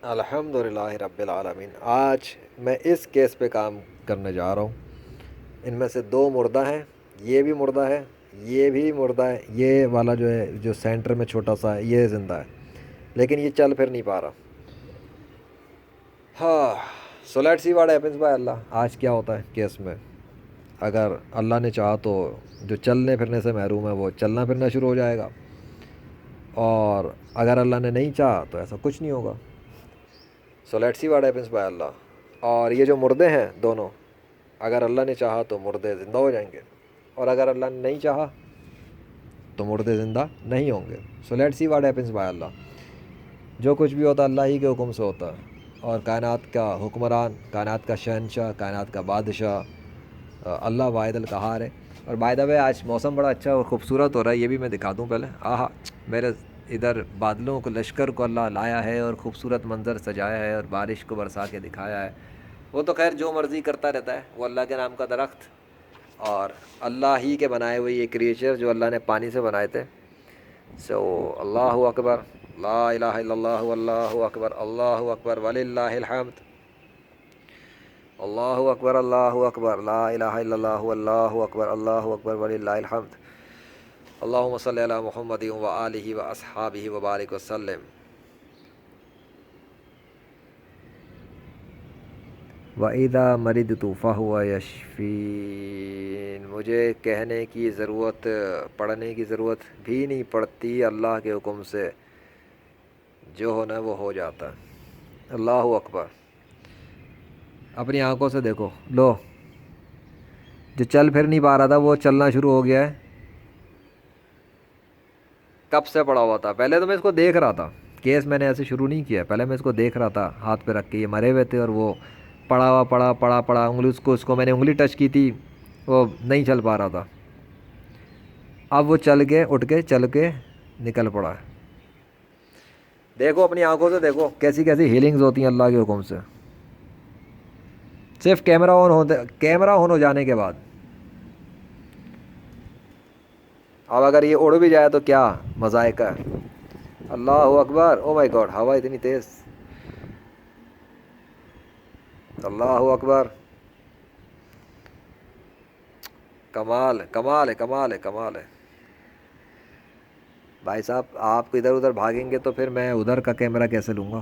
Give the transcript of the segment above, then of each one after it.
الحمدللہ رب العالمین۔ آج میں اس کیس پہ کام کرنے جا رہا ہوں۔ ان میں سے دو مردہ ہیں، یہ بھی مردہ ہے، یہ بھی مردہ ہے، یہ والا جو ہے جو سینٹر میں چھوٹا سا ہے یہ زندہ ہے، لیکن یہ چل پھر نہیں پا رہا۔ ہاں، so let's see what happens by Allah. آج کیا ہوتا ہے کیس میں؟ اگر اللہ نے چاہا تو جو چلنے پھرنے سے محروم ہے وہ چلنا پھرنا شروع ہو جائے گا، اور اگر اللہ نے نہیں چاہا تو ایسا کچھ نہیں ہوگا۔ So let's see what happens by Allah. اور یہ جو مردے ہیں دونوں، اگر اللہ نے چاہا تو مردے زندہ ہو جائیں گے، اور اگر اللہ نے نہیں چاہا تو مردے زندہ نہیں ہوں گے۔ So let's see what happens by Allah. جو کچھ بھی ہوتا ہے اللہ ہی کے حکم سے ہوتا ہے، اور کائنات کا حکمران، کائنات کا شہنشاہ، کائنات کا بادشاہ اللہ واحد القہار ہے۔ اور بائی دا وے آج موسم بڑا اچھا اور خوبصورت ہو رہا ہے، یہ بھی میں دکھا دوں پہلے۔ آہا، میرے ادھر بادلوں کو لشکر کو اللہ لایا ہے اور خوبصورت منظر سجایا ہے اور بارش کو برسا کے دکھایا ہے۔ وہ تو خیر جو مرضی کرتا رہتا ہے، وہ اللہ کے نام کا درخت اور اللہ ہی کے بنائے ہوئے یہ کریچر جو اللہ نے پانی سے بنائے تھے۔ سو اللہ اکبر، لا الہ الا اللہ واللہ اکبر، اللہ اکبر وللہ الحمد، اللہ اکبر، اللہ اکبر، لا الہ الا اللہ واللہ اکبر، اللہ اکبر وللہ الحمد، اللہم صلی علی محمد وآلہ واصحابہ وبارک وسلم۔ وَإِذَا مَرِضْتُ فَهُوَ يَشْفِينِ۔ مجھے کہنے کی ضرورت، پڑھنے کی ضرورت بھی نہیں پڑتی، اللہ کے حکم سے جو ہونا ہے وہ ہو جاتا ہے۔ اللہ اکبر۔ اپنی آنکھوں سے دیکھو، لو، جو چل پھر نہیں پا رہا تھا وہ چلنا شروع ہو گیا ہے۔ کب سے پڑا ہوا تھا؟ پہلے تو میں اس کو دیکھ رہا تھا، کیس میں نے ایسے شروع نہیں کیا، پہلے میں اس کو دیکھ رہا تھا ہاتھ پہ رکھ کے، یہ مرے ہوئے تھے اور وہ پڑا ہوا پڑا انگلی، اس کو میں نے انگلی ٹچ کی تھی، وہ نہیں چل پا رہا تھا۔ اب وہ چل کے اٹھ کے چل کے نکل پڑا ہے۔ دیکھو اپنی آنکھوں سے دیکھو کیسی کیسی ہیلنگز ہوتی ہیں اللہ کے حکم سے، صرف کیمرہ آن ہو جانے کے بعد۔ اب اگر یہ اڑ بھی جائے تو کیا مذائقہ ہے۔ اللہ اکبر، او مائی گاڈ، ہوا اتنی تیز، اللہ اکبر، کمال ہے، کمال ہے، کمال ہے، کمال ہے۔ بھائی صاحب آپ ادھر ادھر بھاگیں گے تو پھر میں ادھر کا کیمرہ کیسے لوں گا؟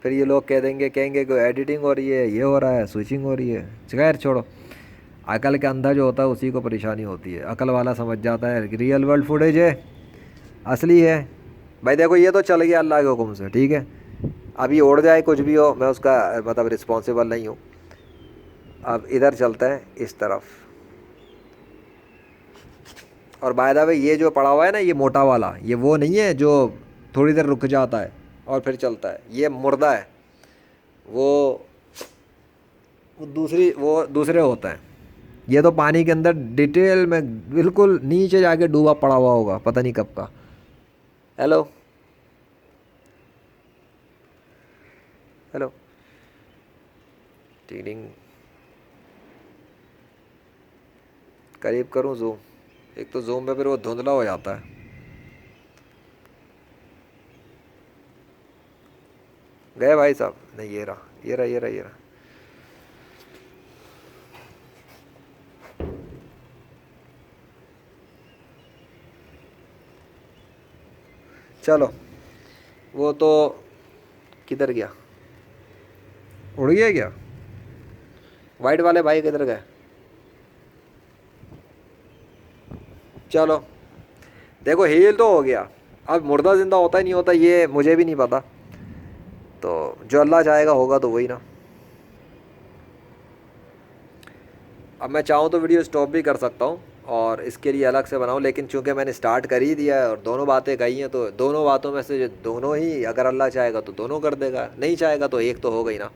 پھر یہ لوگ کہیں گے کہ ایڈیٹنگ ہو رہی ہے، یہ ہو رہا ہے، سوئچنگ ہو رہی ہے۔ خیر چھوڑو، عقل کے اندھا جو ہوتا ہے اسی کو پریشانی ہوتی ہے، عقل والا سمجھ جاتا ہے ریئل ورلڈ فوٹیج ہے، اصلی ہے۔ بھائی دیکھو یہ تو چل گیا اللہ کے حکم سے، ٹھیک ہے، اب یہ اڑ جائے کچھ بھی ہو، میں اس کا مطلب رسپانسیبل نہیں ہوں۔ اب ادھر چلتا ہے اس طرف، اور بائی دا وے یہ جو پڑا ہوا ہے نا، یہ موٹا والا، یہ وہ نہیں ہے جو تھوڑی دیر رک جاتا ہے اور پھر چلتا ہے، یہ مردہ ہے، وہ دوسرے ہوتا ہے۔ یہ تو پانی کے اندر ڈیٹیل میں بالکل نیچے جا کے ڈوبا پڑا ہوا ہوگا، پتہ نہیں کب کا۔ ہیلو ہیلو، ٹیڈنگ قریب کروں زوم؟ ایک تو زوم پہ پھر وہ دھندلا ہو جاتا ہے۔ گئے بھائی صاحب؟ نہیں، یہ رہا، یہ رہا، یہ رہا، یہ رہا۔ چلو، وہ تو کدھر گیا؟ اڑ گیا کیا؟ وائٹ والے بھائی کدھر گئے؟ چلو دیکھو ہیل تو ہو گیا، اب مردہ زندہ ہوتا ہی نہیں ہوتا یہ مجھے بھی نہیں پتا، تو جو اللہ چاہے گا ہوگا تو وہی نا۔ اب میں چاہوں تو ویڈیو سٹاپ بھی کر سکتا ہوں اور اس کے لیے الگ سے بناؤں، لیکن چونکہ میں نے سٹارٹ کر ہی دیا ہے اور دونوں باتیں کہی ہیں تو دونوں باتوں میں سے دونوں ہی، اگر اللہ چاہے گا تو دونوں کر دے گا، نہیں چاہے گا تو ایک تو ہو گئی نا۔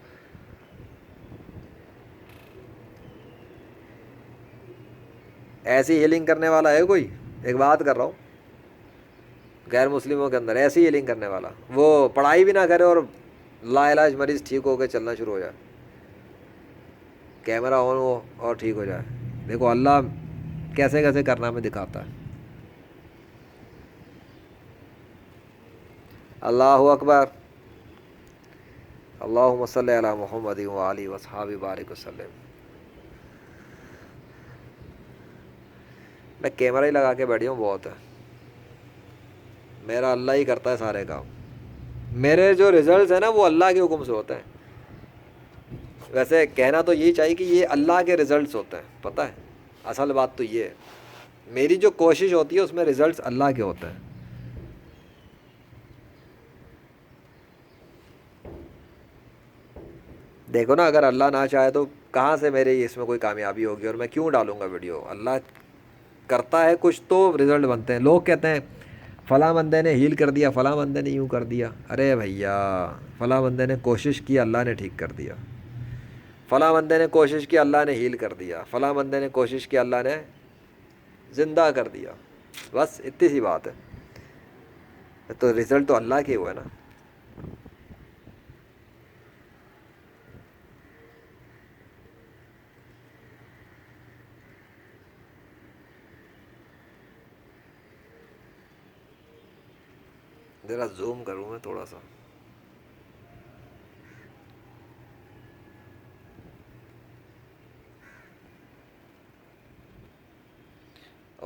ایسی ہیلنگ کرنے والا ہے کوئی؟ ایک بات کر رہا ہوں، غیر مسلموں کے اندر ایسی ہیلنگ کرنے والا، وہ پڑھائی بھی نہ کرے اور لا علاج مریض ٹھیک ہو کے چلنا شروع ہو جائے، کیمرہ آن ہو اور ٹھیک ہو جائے۔ دیکھو اللہ کیسے کیسے کرنا ہمیں دکھاتا ہے۔ اللہ اکبر، اللہم صلی علی محمد و آلہ وصحابہ بارک وسلم۔ میں کیمرہ ہی لگا کے بیٹھی ہوں، بہت ہے، میرا اللہ ہی کرتا ہے سارے کام، میرے جو ریزلٹس ہیں نا وہ اللہ کے حکم سے ہوتے ہیں۔ ویسے کہنا تو یہی چاہیے کہ یہ اللہ کے ریزلٹس ہوتے ہیں، پتہ ہے اصل بات تو یہ ہے، میری جو کوشش ہوتی ہے اس میں ریزلٹس اللہ کے ہوتے ہیں۔ دیکھو نا، اگر اللہ نہ چاہے تو کہاں سے میرے اس میں کوئی کامیابی ہوگی، اور میں کیوں ڈالوں گا ویڈیو؟ اللہ کرتا ہے کچھ تو رزلٹ بنتے ہیں۔ لوگ کہتے ہیں فلاں بندے نے ہیل کر دیا، فلاں بندے نے یوں کر دیا، ارے بھیا فلاں بندے نے کوشش کی، اللہ نے ٹھیک کر دیا، فلاں بندے نے کوشش کی، اللہ نے ہیل کر دیا، فلاں بندے نے کوشش کی، اللہ نے زندہ کر دیا، بس اتنی سی بات ہے، تو رزلٹ تو اللہ کے ہوئے نا۔ ذرا زوم کروں میں تھوڑا سا۔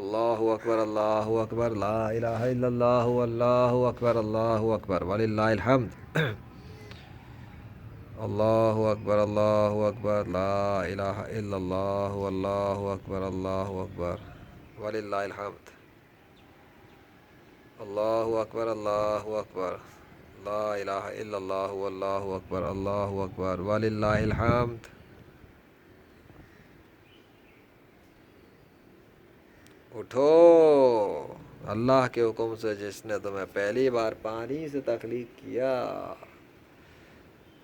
اللہ اکبر، اللہ اکبر، لا الہ الا اللہ، اللہ اکبر، اللہ اکبر وللہ الحمد۔ اللہ اکبر، اللہ اکبر، لا الہ الا اللہ، اللہ اکبر، اللہ اکبر وللہ الحمد۔ اللہ اکبر، اللہ اکبر، لا الہ الا اللہ، اللہ اکبر، اللہ اکبر وللہ الحمد۔ اٹھو، اللہ کے حکم سے جس نے تمہیں پہلی بار پانی سے تخلیق کیا،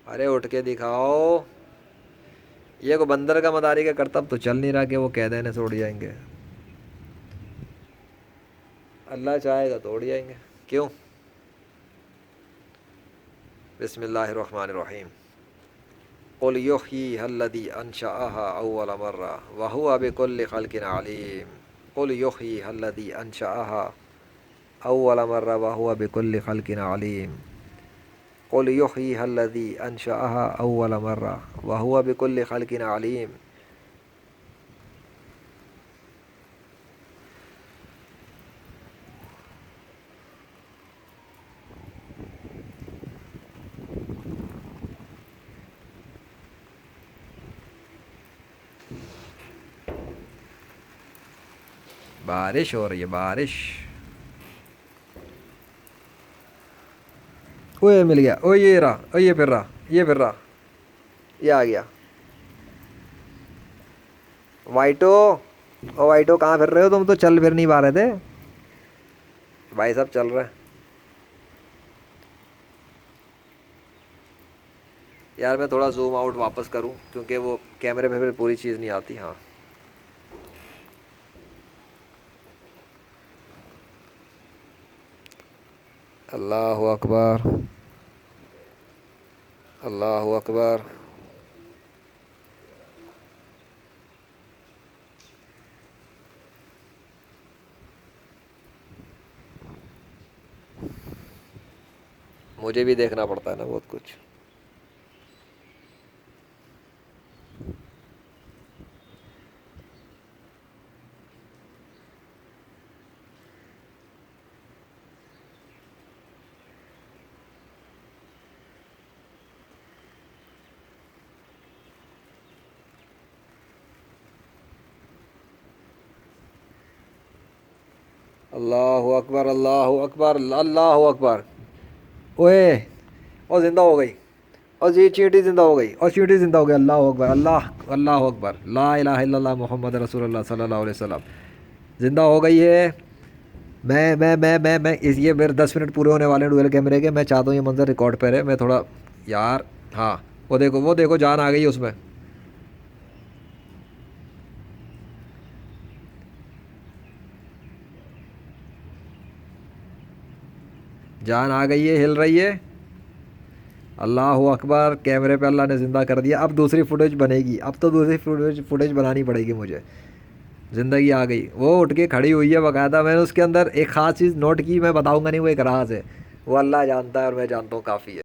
ارے اٹھ کے دکھاؤ۔ یہ کو بندر کا مداری کا کرتب تو چل نہیں رہا کہ وہ کہہ دینے سے اڑ جائیں گے، اللہ چاہے گا تو اڑ جائیں گے، کیوں؟ بسم اللہ الرحمن الرحیم۔ قل یحییھا الذی انشأھا اول مرہ وہو بکل خلق علیم۔ قل یحییھا الذی انشأھا اول مرہ وہو بکل خلق علیم۔ قل یحییھا الذی انشأھا اول مرہ وہو بکل خلق علیم۔ بارش ہو رہی ہے، بارش۔ اوہ مل گیا، اوہ یہ رہا، اوہ یہ پھر رہا، یہ پھر رہا، یہ آ گیا۔ وائٹو، او وائٹو کہاں پھر رہے ہو؟ تم تو چل پھر نہیں پا رہے تھے۔ بھائی صاحب چل رہے ہیں یار، میں تھوڑا زوم آؤٹ واپس کروں کیونکہ وہ کیمرے پہ پھر پوری چیز نہیں آتی۔ ہاں اللہ اکبر، اللہ اکبر۔ مجھے بھی دیکھنا پڑتا ہے نا بہت کچھ۔ اللہ اکبر، اللہ اکبر، اللہ اکبر۔ اوے اور زندہ ہو گئی، اور یہ چیٹی زندہ ہو گئی، اور چیٹی زندہ ہو گئی۔ اللہ اکبر، اللہ اللہ اکبر، لا الہ الا اللہ محمد رسول اللہ صلی اللہ علیہ وسلم۔ زندہ ہو گئی ہے۔ میں اس یہ میرے 10 منٹ پورے ہونے والے ہیں ڈویل کیمرے کے۔ میں چاہتا ہوں یہ منظر ریکارڈ پہ رہے، میں تھوڑا یار، ہاں وہ دیکھو، وہ دیکھو، جان آ گئی ہے اس میں، جان آ گئی ہے، ہل رہی ہے۔ اللہ اکبر، کیمرے پہ اللہ نے زندہ کر دیا۔ اب دوسری فوٹیج بنے گی، اب تو دوسری فوٹیج بنانی پڑے گی مجھے۔ زندگی آ گئی، وہ اٹھ کے کھڑی ہوئی ہے باقاعدہ۔ میں نے اس کے اندر ایک خاص چیز نوٹ کی، میں بتاؤں گا نہیں وہ ایک راز ہے، وہ اللہ جانتا ہے اور میں جانتا ہوں، کافی ہے۔